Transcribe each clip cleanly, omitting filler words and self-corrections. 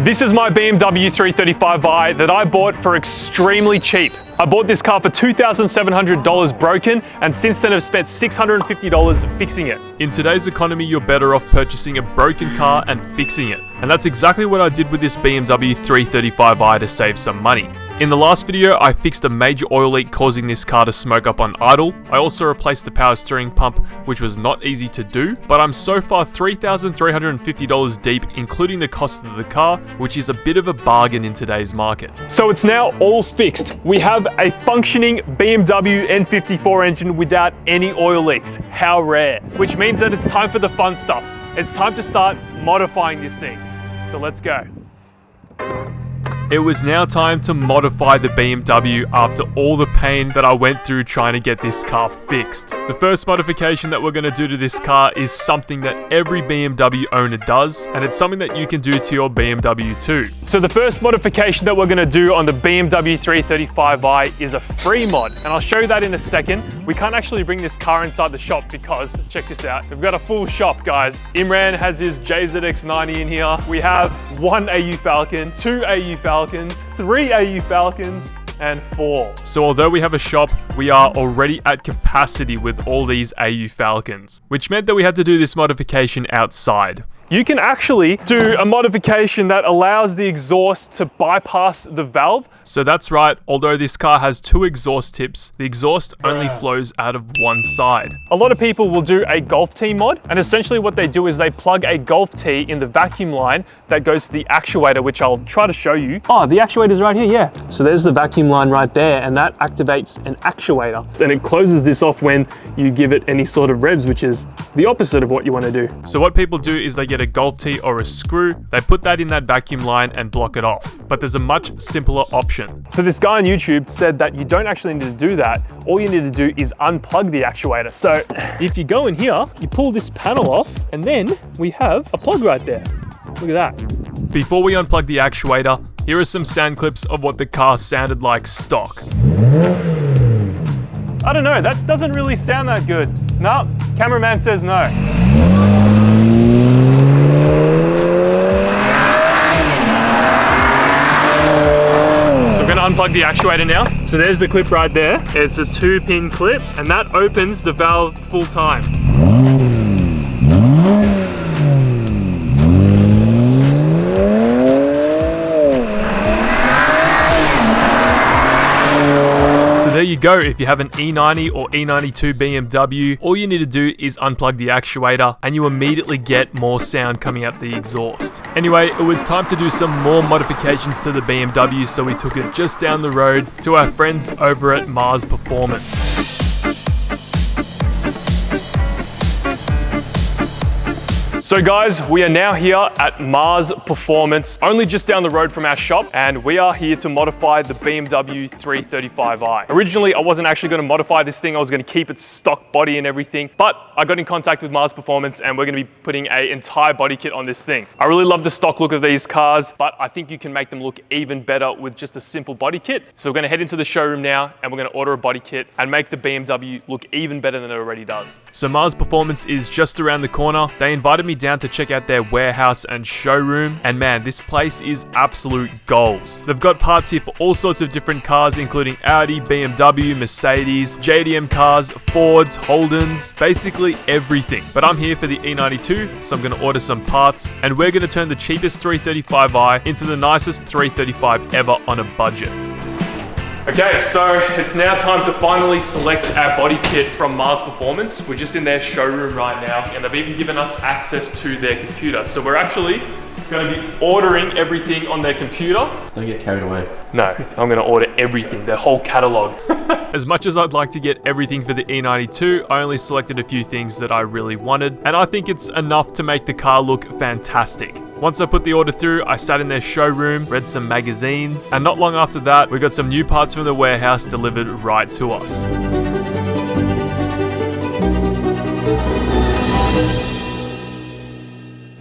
This is my BMW 335i that I bought for extremely cheap. I bought this car for $2,700 broken, and since then I've spent $650 fixing it. In today's economy, you're better off purchasing a broken car and fixing it. And that's exactly what I did with this BMW 335i to save some money. In the last video, I fixed a major oil leak causing this car to smoke up on idle. I also replaced the power steering pump, which was not easy to do, but I'm so far $3,350 deep, including the cost of the car, which is a bit of a bargain in today's market. So it's now all fixed. We have a functioning BMW N54 engine without any oil leaks. How rare. Which means that it's time for the fun stuff. It's time to start modifying this thing. So let's go. It was now time to modify the BMW after all the pain that I went through trying to get this car fixed. The first modification that we're going to do to this car is something that every BMW owner does, and it's something that you can do to your BMW too. So the first modification that we're going to do on the BMW 335i is a free mod, and I'll show you that in a second. We can't actually bring this car inside the shop because, check this out, we've got a full shop, guys. Imran has his JZX90 in here. We have 1 AU Falcon, 2 AU Falcons, 3 AU Falcons, and 4. So although we have a shop, we are already at capacity with all these AU Falcons, which meant that we had to do this modification outside. You can actually do a modification that allows the exhaust to bypass the valve. So that's right, although this car has 2 exhaust tips, the exhaust only flows out of one side. A lot of people will do a Golf tee mod, and essentially what they do is they plug a Golf tee in the vacuum line that goes to the actuator, which I'll try to show you. Oh, the actuator's right here, yeah. So there's the vacuum line right there, and that activates an actuator. And it closes this off when you give it any sort of revs, which is the opposite of what you want to do. So what people do is they get a Golf tee or a screw, they put that in that vacuum line and block it off. But there's a much simpler option. So this guy on YouTube said that you don't actually need to do that. All you need to do is unplug the actuator. So if you go in here, you pull this panel off, and then we have a plug right there. Look at that. Before we unplug the actuator, here are some sound clips of what the car sounded like stock. I don't know, that doesn't really sound that good. No, cameraman says no. Unplug the actuator now. So there's the clip right there. It's a 2-pin clip, and that opens the valve full time. So there you go. If you have an E90 or E92 BMW, all you need to do is unplug the actuator and you immediately get more sound coming out the exhaust. Anyway, it was time to do some more modifications to the BMW, so we took it just down the road to our friends over at Mars Performance. So guys, we are now here at Mars Performance, only just down the road from our shop, and we are here to modify the BMW 335i. Originally, I wasn't actually going to modify this thing. I was going to keep its stock body and everything, but I got in contact with Mars Performance and we're going to be putting an entire body kit on this thing. I really love the stock look of these cars, but I think you can make them look even better with just a simple body kit. So we're going to head into the showroom now and we're going to order a body kit and make the BMW look even better than it already does. So Mars Performance is just around the corner. They invited me down to check out their warehouse and showroom, and man, this place is absolute goals. They've got parts here for all sorts of different cars, including Audi, BMW, Mercedes, JDM cars, Fords, Holdens, basically everything. But I'm here for the E92, so I'm going to order some parts, and we're going to turn the cheapest 335i into the nicest 335 ever on a budget. Okay, so it's now time to finally select our body kit from Mars Performance. We're just in their showroom right now, and they've even given us access to their computer. So we're actually going to be ordering everything on their computer. Don't get carried away. No, I'm going to order everything, their whole catalog. As much as I'd like to get everything for the E92, I only selected a few things that I really wanted, and I think it's enough to make the car look fantastic. Once I put the order through, I sat in their showroom, read some magazines, and not long after that, we got some new parts from the warehouse delivered right to us.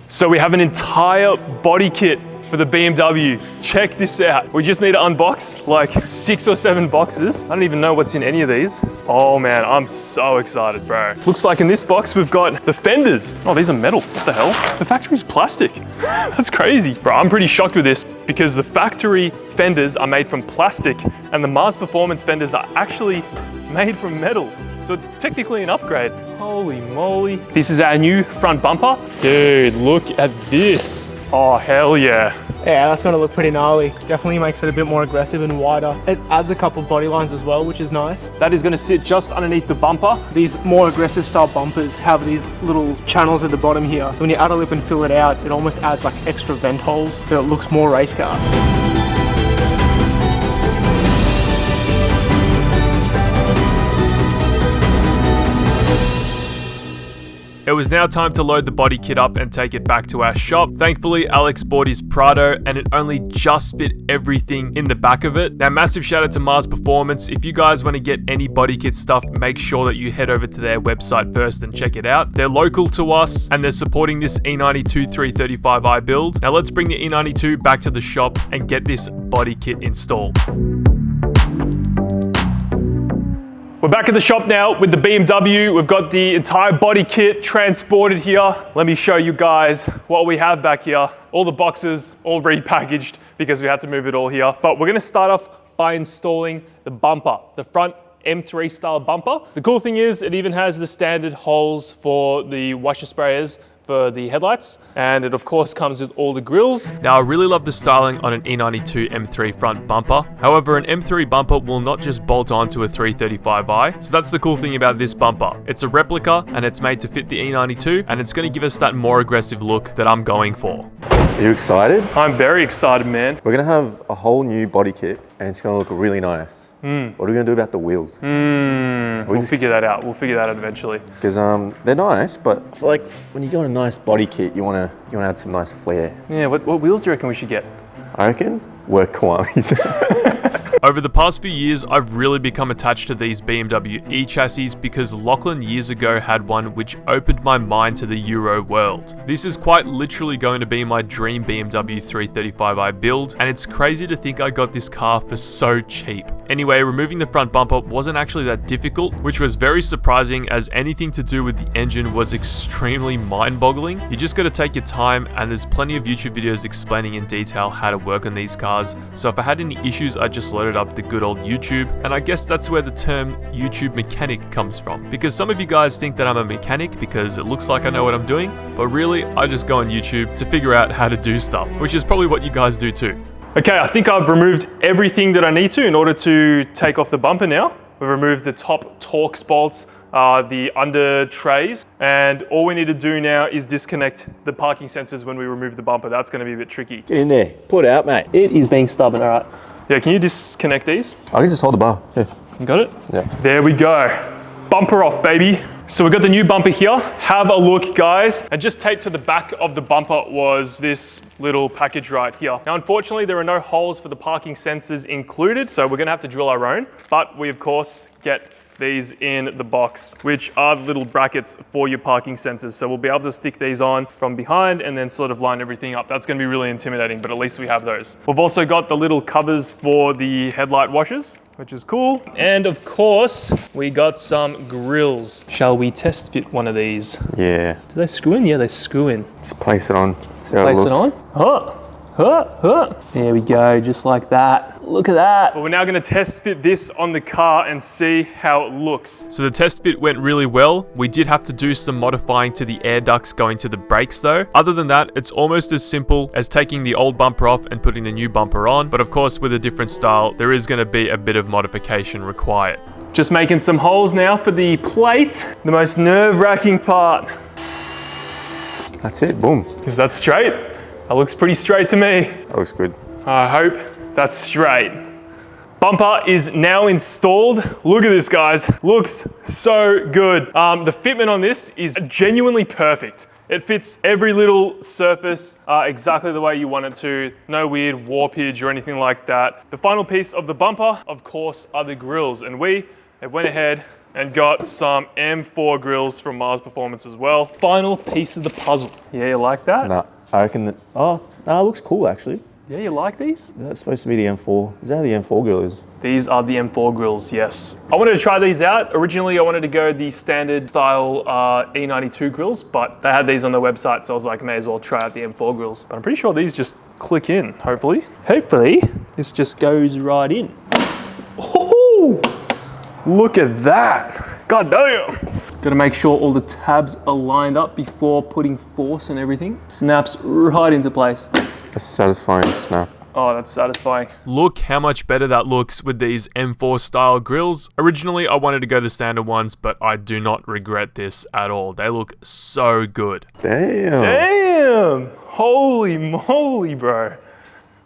So we have an entire body kit for the BMW. Check this out. We just need to unbox like 6 or 7 boxes. I don't even know what's in any of these. Oh man, I'm so excited, bro. Looks like in this box, we've got the fenders. Oh, these are metal. What the hell? The factory's plastic. That's crazy. Bro, I'm pretty shocked with this because the factory fenders are made from plastic and the Mars Performance fenders are actually made from metal. So it's technically an upgrade. Holy moly. This is our new front bumper. Dude, look at this. Oh, hell yeah. Yeah, that's gonna look pretty gnarly. Definitely makes it a bit more aggressive and wider. It adds a couple body lines as well, which is nice. That is gonna sit just underneath the bumper. These more aggressive style bumpers have these little channels at the bottom here. So when you add a lip and fill it out, it almost adds like extra vent holes so it looks more race car. It was now time to load the body kit up and take it back to our shop. Thankfully, Alex bought his Prado and it only just fit everything in the back of it. Now, massive shout out to Mars Performance. If you guys want to get any body kit stuff, make sure that you head over to their website first and check it out. They're local to us and they're supporting this E92 335i build. Now, let's bring the E92 back to the shop and get this body kit installed. We're back at the shop now with the BMW. We've got the entire body kit transported here. Let me show you guys what we have back here. All the boxes, all repackaged because we had to move it all here. But we're gonna start off by installing the bumper, the front M3 style bumper. The cool thing is it even has the standard holes for the washer sprayers for the headlights, and it of course comes with all the grills. Now, I really love the styling on an E92 M3 front bumper. However, an M3 bumper will not just bolt onto a 335i, so that's the cool thing about this bumper. It's a replica and it's made to fit the E92, and it's going to give us that more aggressive look that I'm going for. Are you excited? I'm very excited, man. We're gonna have a whole new body kit and it's gonna look really nice. What are we gonna do about the wheels? We'll figure that out. We'll figure that out eventually. Because they're nice, but I feel like when you got a nice body kit, you wanna add some nice flair. Yeah, what wheels do you reckon we should get? I reckon work Kwame's. Over the past few years, I've really become attached to these BMW E chassis because Lachlan years ago had one which opened my mind to the Euro world. This is quite literally going to be my dream BMW 335i build, and it's crazy to think I got this car for so cheap. Anyway, removing the front bumper wasn't actually that difficult, which was very surprising as anything to do with the engine was extremely mind-boggling. You just gotta take your time, and there's plenty of YouTube videos explaining in detail how to work on these cars, so if I had any issues, I just loaded up the good old YouTube, and I guess that's where the term YouTube mechanic comes from, because some of you guys think that I'm a mechanic because it looks like I know what I'm doing, but really, I just go on YouTube to figure out how to do stuff, which is probably what you guys do too. Okay, I think I've removed everything that I need to in order to take off the bumper now. We've removed the top Torx bolts, the under trays, and all we need to do now is disconnect the parking sensors when we remove the bumper. That's gonna be a bit tricky. Get in there, pull it out, mate. It is being stubborn, all right. Yeah, can you disconnect these? I can just hold the bar. Yeah. You got it? Yeah. There we go. Bumper off, baby. So we've got the new bumper here. Have a look, guys. And just taped to the back of the bumper was this little package right here. Now, unfortunately, there are no holes for the parking sensors included, so we're gonna have to drill our own. But we, of course, get these in the box, which are the little brackets for your parking sensors. So we'll be able to stick these on from behind and then sort of line everything up. That's gonna be really intimidating, but at least we have those. We've also got the little covers for the headlight washers, which is cool. And of course, we got some grills. Shall we test fit one of these? Yeah. Do they screw in? Yeah, they screw in. Just place it on. See how Place it it looks. on. There we go, just like that. Look at that. But we're now gonna test fit this on the car and see how it looks. So the test fit went really well. We did have to do some modifying to the air ducts going to the brakes though. Other than that, it's almost as simple as taking the old bumper off and putting the new bumper on. But of course, with a different style, there is gonna be a bit of modification required. Just making some holes now for the plate. The most nerve-wracking part. That's it, boom. Is that straight? That looks pretty straight to me. That looks good. I hope that's straight. Bumper is now installed. Look at this, guys. Looks so good. The fitment on this is genuinely perfect. It fits every little surface exactly the way you want it to. No weird warpage or anything like that. The final piece of the bumper, of course, are the grills. And we went ahead and got some M4 grills from Mars Performance as well. Final piece of the puzzle. Yeah, you like that? Nah, I reckon that, oh, Nah, it looks cool actually. Yeah, you like these? Is that supposed to be the M4? Is that how the M4 grill is? These are the M4 grills, yes. I wanted to try these out. Originally, I wanted to go the standard style E92 grills, but they had these on their website, so I was like, may as well try out the M4 grills. But I'm pretty sure these just click in, hopefully. Hopefully, this just goes right in. Oh, look at that. God damn. Gotta make sure all the tabs are lined up before putting force and everything. Snaps right into place. A satisfying snap. Oh, that's satisfying. Look how much better that looks with these M4 style grills. Originally, I wanted to go the standard ones, but I do not regret this at all. They look so good. Damn. Damn! Holy moly, bro.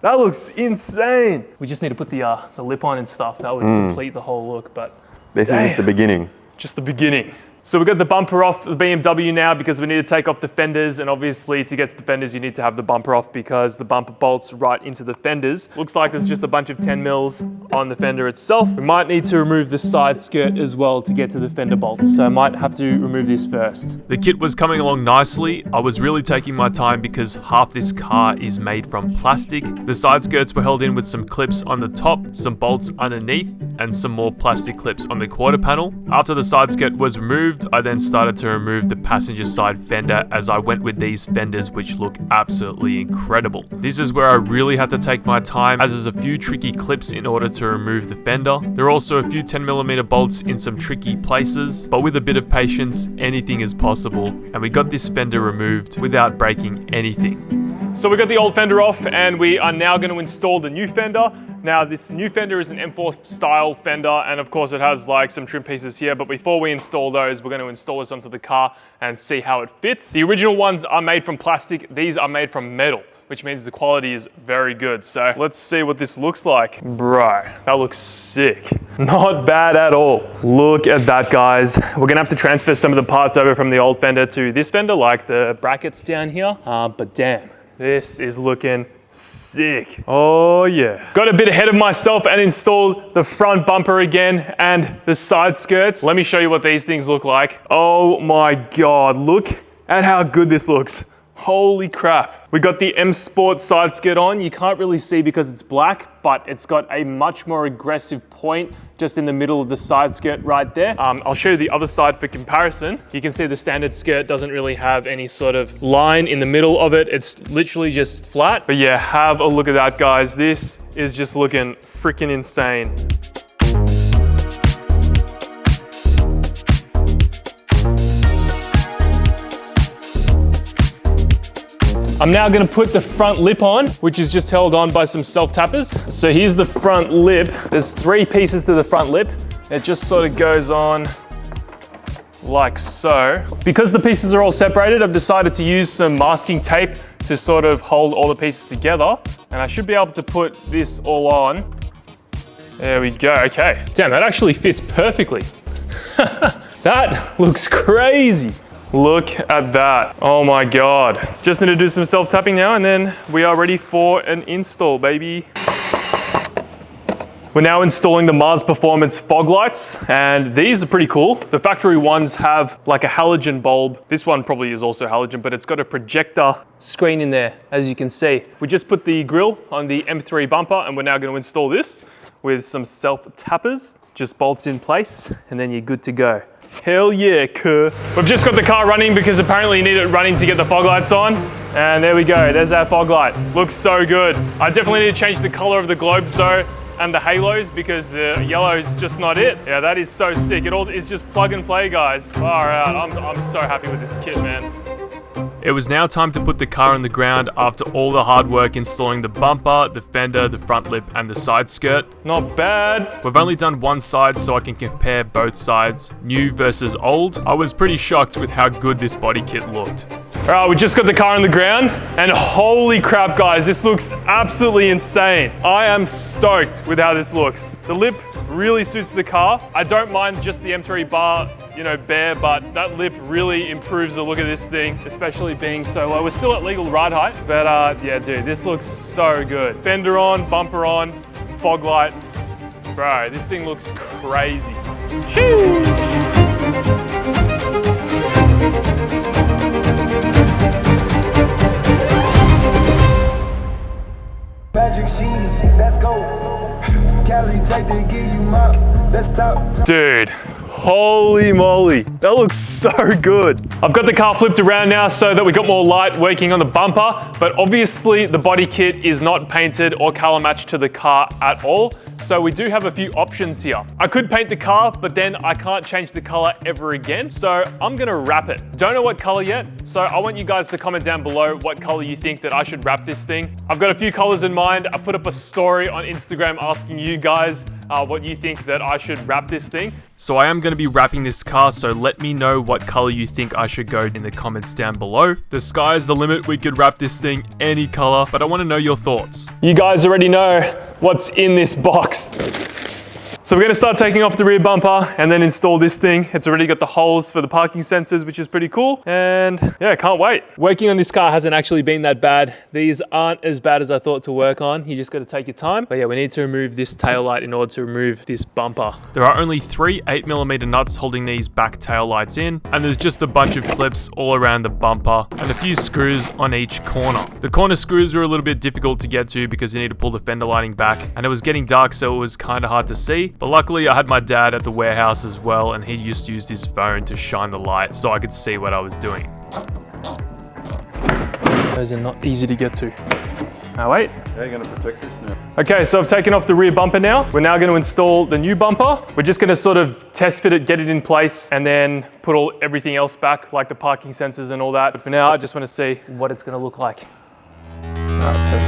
That looks insane. We just need to put the lip on and stuff. That would complete the whole look, but This is just the beginning. just the beginning. So we got the bumper off the BMW now because we need to take off the fenders, and obviously to get to the fenders you need to have the bumper off because the bumper bolts right into the fenders. Looks like there's just a bunch of 10 mils on the fender itself. We might need to remove the side skirt as well to get to the fender bolts, so I might have to remove this first. The kit was coming along nicely. I was really taking my time because half this car is made from plastic. The side skirts were held in with some clips on the top, some bolts underneath, and some more plastic clips on the quarter panel. After the side skirt was removed, I then started to remove the passenger side fender as I went with these fenders which look absolutely incredible. This is where I really had to take my time as there's a few tricky clips in order to remove the fender. There are also a few 10mm bolts in some tricky places, but with a bit of patience, anything is possible, and we got this fender removed without breaking anything. So we got the old fender off and we are now going to install the new fender. Now this new fender is an M4 style fender, and of course it has like some trim pieces here, but before we install those, we're going to install this onto the car and see how it fits. The original ones are made from plastic, these are made from metal, which means the quality is very good. So let's see what this looks like. Bro, that looks sick. Not bad at all. Look at that, guys. We're gonna have to transfer some of the parts over from the old fender to this fender, like the brackets down here, but damn. This is looking sick. Oh yeah. Got a bit ahead of myself and installed the front bumper again and the side skirts. Let me show you what these things look like. Oh my God, look at how good this looks. Holy crap. We got the M Sport side skirt on. You can't really see because it's black, but it's got a much more aggressive point just in the middle of the side skirt right there. I'll show you the other side for comparison. You can see the standard skirt doesn't really have any sort of line in the middle of it. It's literally just flat. But yeah, have a look at that, guys. This is just looking freaking insane. I'm now gonna put the front lip on, which is just held on by some self-tappers. So here's the front lip. There's 3 pieces to the front lip. It just sort of goes on like so. Because the pieces are all separated, I've decided to use some masking tape to sort of hold all the pieces together. And I should be able to put this all on. There we go, okay. Damn, that actually fits perfectly. That looks crazy. Look at that. Oh my God. Just need to do some self-tapping now and then we are ready for an install, baby. We're now installing the Mars Performance fog lights, and these are pretty cool. The factory ones have like a halogen bulb. This one probably is also halogen, but it's got a projector screen in there, as you can see. We just put the grille on the M3 bumper and we're now going to install this with some self-tappers. Just bolts in place and then you're good to go. Hell yeah, cuh. We've just got the car running because apparently you need it running to get the fog lights on. And there we go, there's our fog light. Looks so good. I definitely need to change the color of the globes though, and the halos, because the yellow is just not it. Yeah, that is so sick. It all is just plug and play, guys. Far out, I'm so happy with this kit, man. It was now time to put the car on the ground after all the hard work installing the bumper, the fender, the front lip, and the side skirt. Not bad. We've only done one side so I can compare both sides, new versus old. I was pretty shocked with how good this body kit looked. All right, we just got the car on the ground and holy crap, guys, this looks absolutely insane. I am stoked with how this looks. The lip really suits the car. I don't mind just the M3 bar, you know, bare, but that lip really improves the look of this thing, especially being so low. We're still at legal ride height, but yeah, dude, this looks so good. Fender on, bumper on, fog light. Bro, this thing looks crazy. magic sheen, let's go. Cali take to give you my, let's talk. Dude, holy moly, that looks so good. I've got the car flipped around now so that we got more light working on the bumper, but obviously the body kit is not painted or color matched to the car at all. So we do have a few options here. I could paint the car, but then I can't change the color ever again. So I'm gonna wrap it. Don't know what color yet. So I want you guys to comment down below what color you think that I should wrap this thing. I've got a few colors in mind. I put up a story on Instagram asking you guys what you think that I should wrap this thing. So I am going to be wrapping this car, so let me know what color you think I should go in the comments down below. The sky is the limit. We could wrap this thing any color, but I want to know your thoughts. You guys already know what's in this box. So we're gonna start taking off the rear bumper and then install this thing. It's already got the holes for the parking sensors, which is pretty cool. And yeah, can't wait. Working on this car hasn't actually been that bad. These aren't as bad as I thought to work on. You just gotta take your time. But yeah, we need to remove this tail light in order to remove this bumper. There are only 3 8mm nuts holding these back tail lights in, and there's just a bunch of clips all around the bumper and a few screws on each corner. The corner screws were a little bit difficult to get to because you need to pull the fender lining back, and it was getting dark, so it was kind of hard to see. But luckily I had my dad at the warehouse as well, and he just used his phone to shine the light so I could see what I was doing. Those are not easy to get to. Now wait. How are you going to protect this now? Okay, so I've taken off the rear bumper now. We're now going to install the new bumper. We're just going to sort of test fit it, get it in place, and then put everything else back, like the parking sensors and all that. But for now, I just want to see what it's going to look like. Perfect.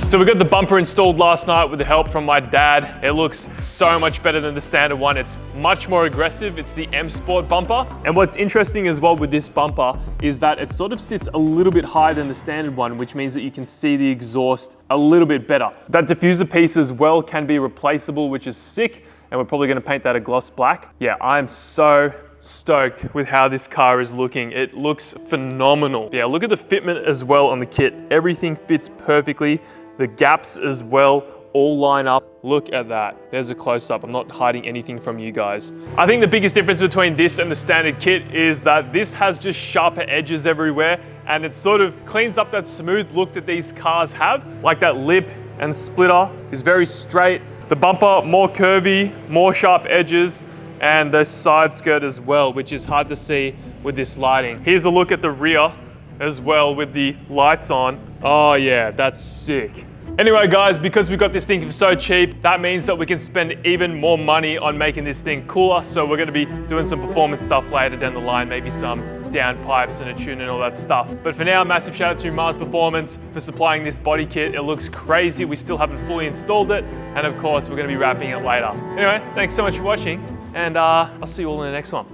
So we got the bumper installed last night with the help from my dad. It looks so much better than the standard one. It's much more aggressive. It's the M Sport bumper. And what's interesting as well with this bumper is that it sort of sits a little bit higher than the standard one, which means that you can see the exhaust a little bit better. That diffuser piece as well can be replaceable, which is sick. And we're probably gonna paint that a gloss black. Yeah, I'm so stoked with how this car is looking. It looks phenomenal. Yeah, look at the fitment as well on the kit. Everything fits perfectly. The gaps as well all line up. Look at that. There's a close-up. I'm not hiding anything from you guys. I think the biggest difference between this and the standard kit is that this has just sharper edges everywhere, and it sort of cleans up that smooth look that these cars have. Like that lip and splitter is very straight. The bumper, more curvy, more sharp edges, and the side skirt as well, which is hard to see with this lighting. Here's a look at the rear as well with the lights on. Oh yeah, that's sick. Anyway guys, because we got this thing for so cheap, that means that we can spend even more money on making this thing cooler. So we're gonna be doing some performance stuff later down the line, maybe some downpipes and a tune and all that stuff. But for now, massive shout out to Mars Performance for supplying this body kit. It looks crazy. We still haven't fully installed it. And of course, we're gonna be wrapping it later. Anyway, thanks so much for watching, and I'll see you all in the next one.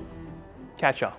Catch ya.